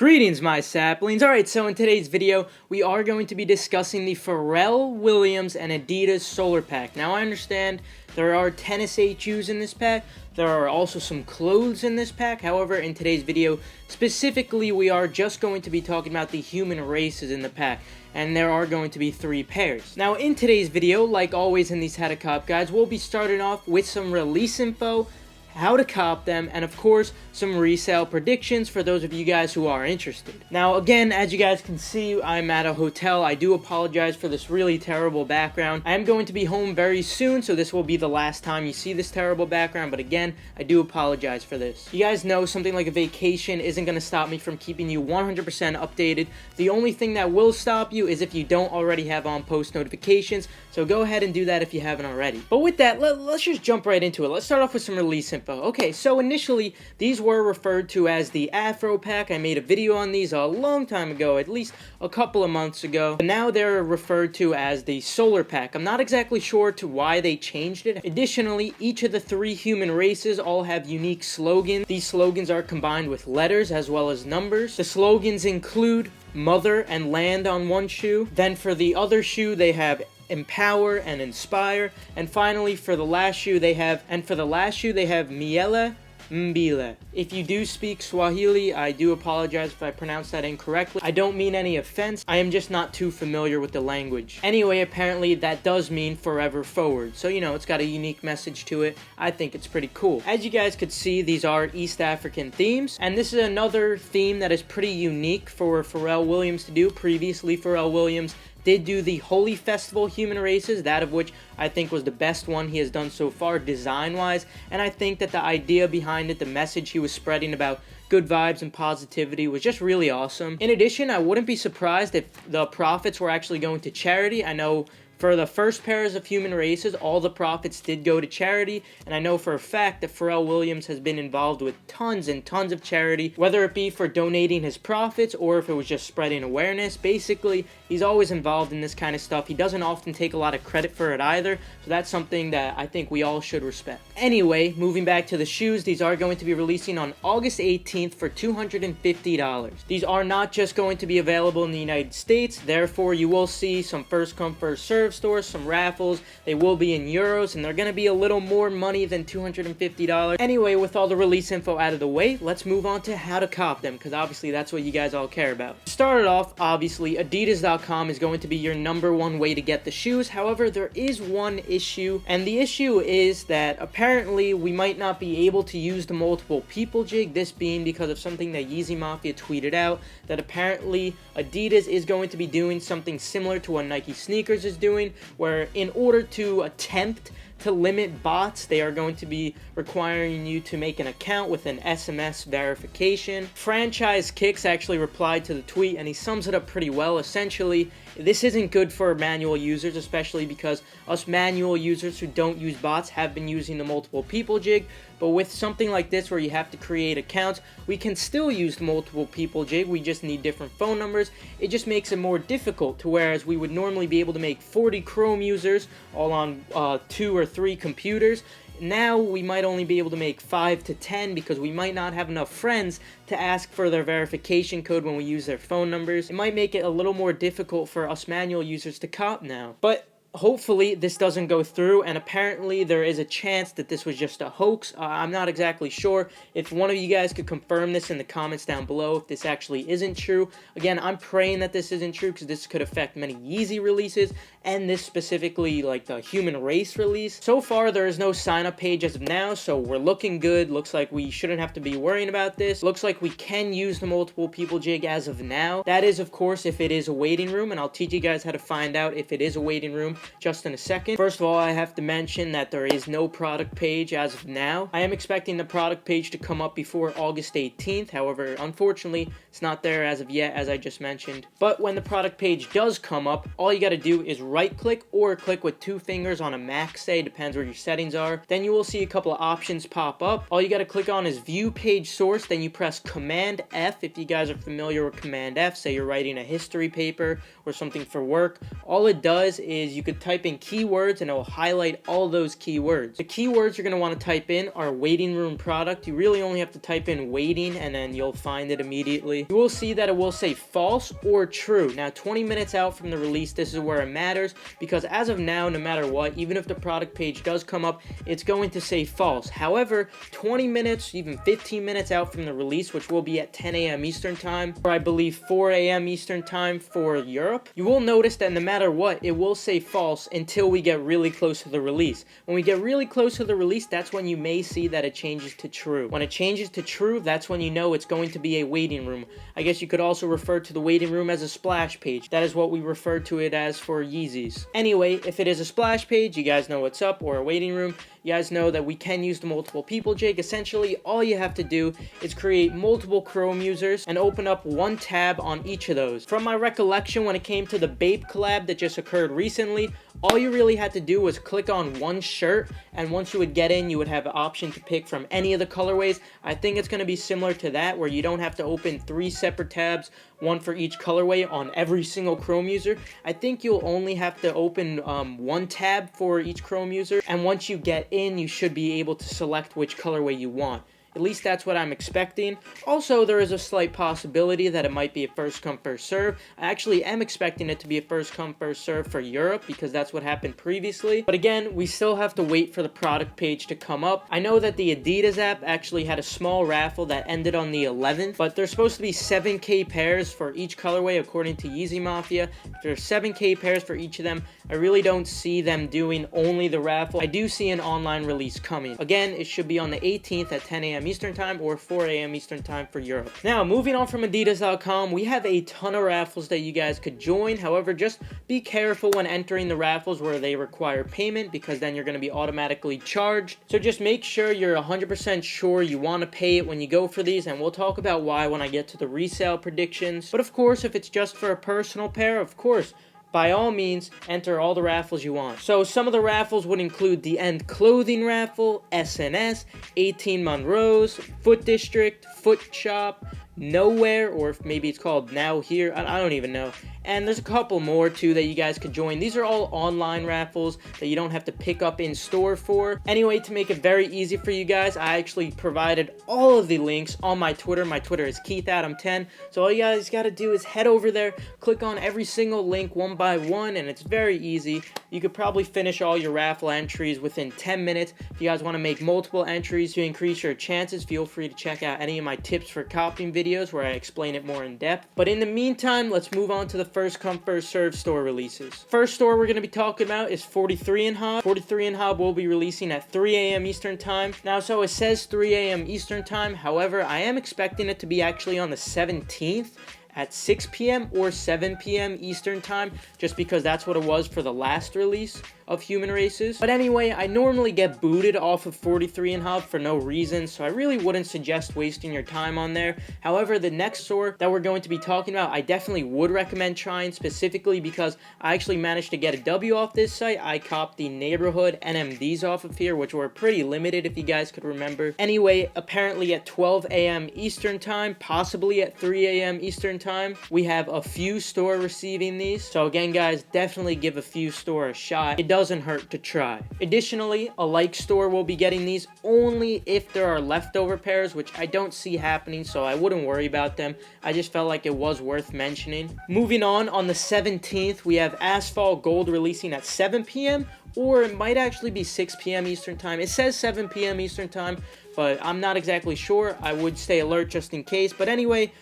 Greetings, my saplings. Alright, so in today's video, we are going to be discussing the Pharrell Williams and Adidas Solar Pack. Now, I understand there are tennis HUs in this pack. There are also some clothes in this pack. However, in today's video, specifically, we are just going to be talking about the human races in the pack. And there are going to be 3 pairs. Now, in today's video, like always in these How to Cop guides, we'll be starting off with some release info, how to cop them, and of course some resale predictions for those of you guys who are interested. Now again, as you guys can see, I'm at a hotel. I do apologize for this really terrible background. I am going to be home very soon, so this will be the last time you see this terrible background, but again, I do apologize for this. You guys know something like a vacation isn't going to stop me from keeping you 100% updated. The only thing that will stop you is if you don't already have on post notifications, so go ahead and do that if you haven't already. But with that, let's just jump right into it. Let's start off with some release info. Okay, so initially, these were referred to as the Afro Pack. I made a video on these a long time ago, at least a couple of months ago. But now they're referred to as the Solar Pack. I'm not exactly sure to why they changed it. Additionally, each of the 3 human races all have unique slogans. These slogans are combined with letters as well as numbers. The slogans include mother and land on one shoe. Then for the other shoe, they have empower and inspire, and finally for the last shoe they have miele mbile. If you do speak Swahili, I do apologize if I pronounce that incorrectly. I don't mean any offense, I am just not too familiar with the language. Anyway, apparently that does mean forever forward, so you know, it's got a unique message to it. I think it's pretty cool. As you guys could see, these are East African themes, and this is another theme that is pretty unique for Pharrell Williams to do. Previously, Pharrell Williams did do the Holy Festival human races, that of which I think was the best one he has done so far design-wise, and I think that the idea behind it, the message he was spreading about good vibes and positivity was just really awesome. In addition, I wouldn't be surprised if the profits were actually going to charity. I know for the first pairs of human races, all the profits did go to charity, and I know for a fact that Pharrell Williams has been involved with tons and tons of charity, whether it be for donating his profits or if it was just spreading awareness. Basically, he's always involved in this kind of stuff. He doesn't often take a lot of credit for it either, so that's something that I think we all should respect. Anyway, moving back to the shoes, these are going to be releasing on August 18th for $250. These are not just going to be available in the United States, therefore you will see some first come first serve stores, some raffles. They will be in euros, and they're going to be a little more money than $250. Anyway, with all the release info out of the way, let's move on to how to cop them, because obviously that's what you guys all care about. Started off, obviously, Adidas.com is going to be your #1 way to get the shoes. However, there is one issue, and the issue is that apparently we might not be able to use the multiple people jig, this being because of something that Yeezy Mafia tweeted out, that apparently Adidas is going to be doing something similar to what Nike Sneakers is doing, where in order to attempt to limit bots, they are going to be requiring you to make an account with an SMS verification. Franchise Kicks actually replied to the tweet, and he sums it up pretty well. Essentially, this isn't good for manual users, especially because us manual users who don't use bots have been using the multiple people jig. But with something like this where you have to create accounts, we can still use the multiple people jig, we just need different phone numbers. It just makes it more difficult, to whereas we would normally be able to make 40 Chrome users all on 2 or 3 computers. Now we might only be able to make 5 to 10 because we might not have enough friends to ask for their verification code when we use their phone numbers. It might make it a little more difficult for us manual users to cop now. But hopefully this doesn't go through, and apparently there is a chance that this was just a hoax. I'm not exactly sure. If one of you guys could confirm this in the comments down below, if this actually isn't true. Again, I'm praying that this isn't true because this could affect many Yeezy releases, and this specifically, like the human race release. So far, there is no sign-up page as of now, so we're looking good. Looks like we shouldn't have to be worrying about this. Looks like we can use the multiple people jig as of now. That is, of course, if it is a waiting room, and I'll teach you guys how to find out if it is a waiting room just in a second. First of all, I have to mention that there is no product page as of now. I am expecting the product page to come up before August 18th. However, unfortunately, it's not there as of yet, as I just mentioned. But when the product page does come up, all you gotta do is right click or click with 2 fingers on a max say, depends where your settings are. Then you will see a couple of options pop up. All you got to click on is view page source, then you press Command F if you guys are familiar with Command F, say you're writing a history paper or something for work. All it does is you could type in keywords and it will highlight all those keywords. The keywords you're going to want to type in are waiting room product. You really only have to type in waiting and then you'll find it immediately. You will see that it will say false or true. Now 20 minutes out from the release, this is where it matters, because as of now, no matter what, even if the product page does come up, it's going to say false. However, 20 minutes, even 15 minutes out from the release, which will be at 10 a.m. Eastern time, or I believe 4 a.m. Eastern time for Europe, you will notice that no matter what, it will say false until we get really close to the release. When we get really close to the release, that's when you may see that it changes to true. When it changes to true, that's when you know it's going to be a waiting room. I guess you could also refer to the waiting room as a splash page. That is what we refer to it as for Yeezys. Anyway, if it is a splash page, you guys know what's up, or a waiting room, you guys know that we can use the multiple people jig. Essentially, all you have to do is create multiple Chrome users and open up one tab on each of those. From my recollection, when it came to the Bape collab that just occurred recently, all you really had to do was click on one shirt, and once you would get in, you would have an option to pick from any of the colorways. I think it's going to be similar to that, where you don't have to open 3 separate tabs, one for each colorway on every single Chrome user. I think you'll only have to open one tab for each Chrome user, and once you get in, you should be able to select which colorway you want. At least that's what I'm expecting. Also, there is a slight possibility that it might be a first come first serve. I actually am expecting it to be a first come first serve for Europe, because that's what happened previously. But again, we still have to wait for the product page to come up. I know that the Adidas app actually had a small raffle that ended on the 11th, but there's supposed to be 7K pairs for each colorway according to Yeezy Mafia. If there's 7K pairs for each of them, I really don't see them doing only the raffle. I do see an online release coming. Again, it should be on the 18th at 10 a.m. Eastern time or 4 a.m. Eastern time for Europe. Now, moving on from Adidas.com, we have a ton of raffles that you guys could join. However, just be careful when entering the raffles where they require payment, because then you're going to be automatically charged. So just make sure you're 100% sure you want to pay it when you go for these, and we'll talk about why when I get to the resale predictions. But of course, if it's just for a personal pair, of course, by all means, enter all the raffles you want. So some of the raffles would include the End Clothing Raffle, SNS, 18 Monroe's, Foot District, Foot Shop, Nowhere, or if maybe it's called Now Here, I don't even know. And there's a couple more too that you guys could join. These are all online raffles that you don't have to pick up in store for. Anyway, to make it very easy for you guys, I actually provided all of the links on my Twitter. My Twitter is KeithAdam10. So all you guys got to do is head over there, click on every single link one by one, and it's very easy. You could probably finish all your raffle entries within 10 minutes. If you guys want to make multiple entries to increase your chances, feel free to check out any of my tips for copying videos where I explain it more in depth. But in the meantime, let's move on to the first come first serve store releases. First store we're going to be talking about is 43 and Hob. 43 and Hob will be releasing at 3 a.m. Eastern time. Now, so it says 3 a.m. Eastern time. However, I am expecting it to be actually on the 17th at 6 p.m. or 7 p.m. Eastern time, just because that's what it was for the last release of Human Races. But anyway, I normally get booted off of 43 and Hob for no reason, so I really wouldn't suggest wasting your time on there. However, the next store that we're going to be talking about, I definitely would recommend trying, specifically because I actually managed to get a W off this site. I copped the neighborhood NMDs off of here, which were pretty limited if you guys could remember. Anyway, apparently at 12 a.m. Eastern time, possibly at 3 a.m. Eastern time, we have a few store receiving these. So again, guys, definitely give a few store a shot. It doesn't hurt to try. Additionally, a like store will be getting these only if there are leftover pairs, which I don't see happening, so I wouldn't worry about them. I just felt like it was worth mentioning. Moving on the 17th, we have Asphalt Gold releasing at 7 p.m. or it might actually be 6 p.m. Eastern time. It says 7 p.m. Eastern time, but I'm not exactly sure. I would stay alert just in case. But anyway,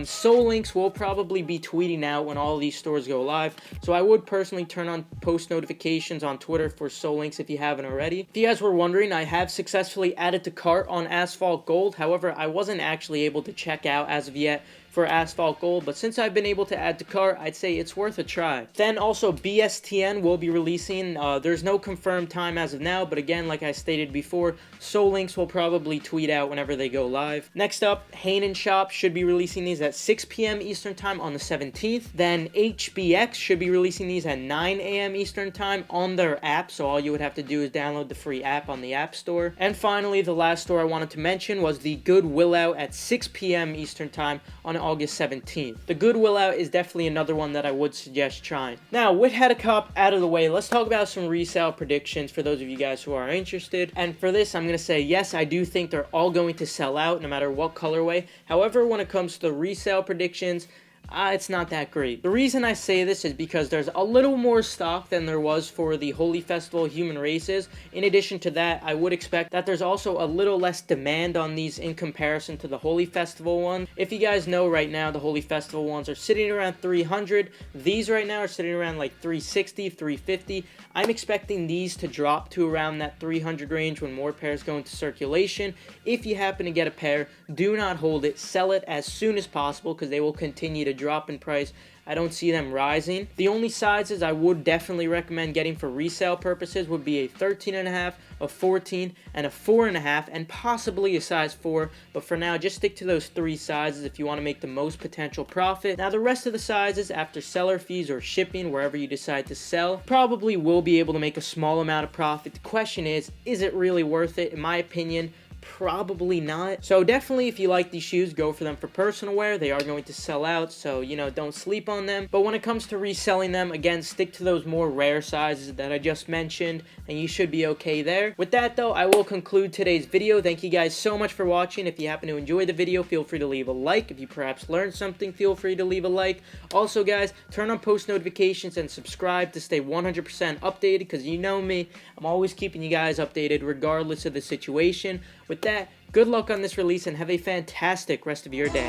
Soul Links will probably be tweeting out when all of these stores go live. So I would personally turn on post notifications on Twitter for Soul Links if you haven't already. If you guys were wondering, I have successfully added to cart on Asphalt Gold. However, I wasn't actually able to check out as of yet for asphalt gold, but since I've been able to add to cart, I'd say it's worth a try. Then also BSTN will be releasing. There's no confirmed time as of now, but again, like I stated before, Solinks will probably tweet out whenever they go live. Next up, Hanen Shop should be releasing these at 6 p.m. Eastern Time on the 17th. Then HBX should be releasing these at 9 a.m. Eastern Time on their app, so all you would have to do is download the free app on the App Store. And finally, the last store I wanted to mention was the Goodwill Out at 6 p.m. Eastern Time on August 17th. The Goodwill Out is definitely another one that I would suggest trying. Now, with Hedicop out of the way, let's talk about some resale predictions for those of you guys who are interested. And for this, I'm going to say, yes, I do think they're all going to sell out no matter what colorway. However, when it comes to the resale predictions, it's not that great. The reason I say this is because there's a little more stock than there was for the Holy Festival Human Races. In addition to that, I would expect that there's also a little less demand on these in comparison to the Holy Festival one. If you guys know right now, the Holy Festival ones are sitting around 300. These right now are sitting around like 360, 350. I'm expecting these to drop to around that 300 range when more pairs go into circulation. If you happen to get a pair, do not hold it. Sell it as soon as possible because they will continue to drop in price. I don't see them rising. The only sizes I would definitely recommend getting for resale purposes would be a 13.5, a 14, and a 4.5, and possibly a size 4. But for now, just stick to those 3 sizes if you want to make the most potential profit. Now, the rest of the sizes, after seller fees or shipping, wherever you decide to sell, probably will be able to make a small amount of profit. The question is it really worth it? In my opinion, probably not. So definitely, if you like these shoes, go for them for personal wear. They are going to sell out, so don't sleep on them. But when it comes to reselling them, again, stick to those more rare sizes that I just mentioned, and you should be okay there. With that though, I will conclude today's video. Thank you guys so much for watching. If you happen to enjoy the video, feel free to leave a like. If you perhaps learned something, feel free to leave a like. Also guys, turn on post notifications and subscribe to stay 100% updated, because you know me, I'm always keeping you guys updated regardless of the situation. With that, good luck on this release and have a fantastic rest of your day.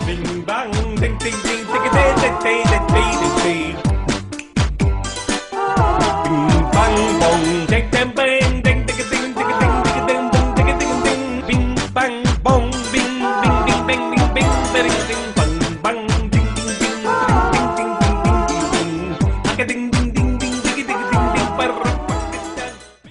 Bing bang, ding ding ding ding ding ding ding ding. Bing bang, bong, take them.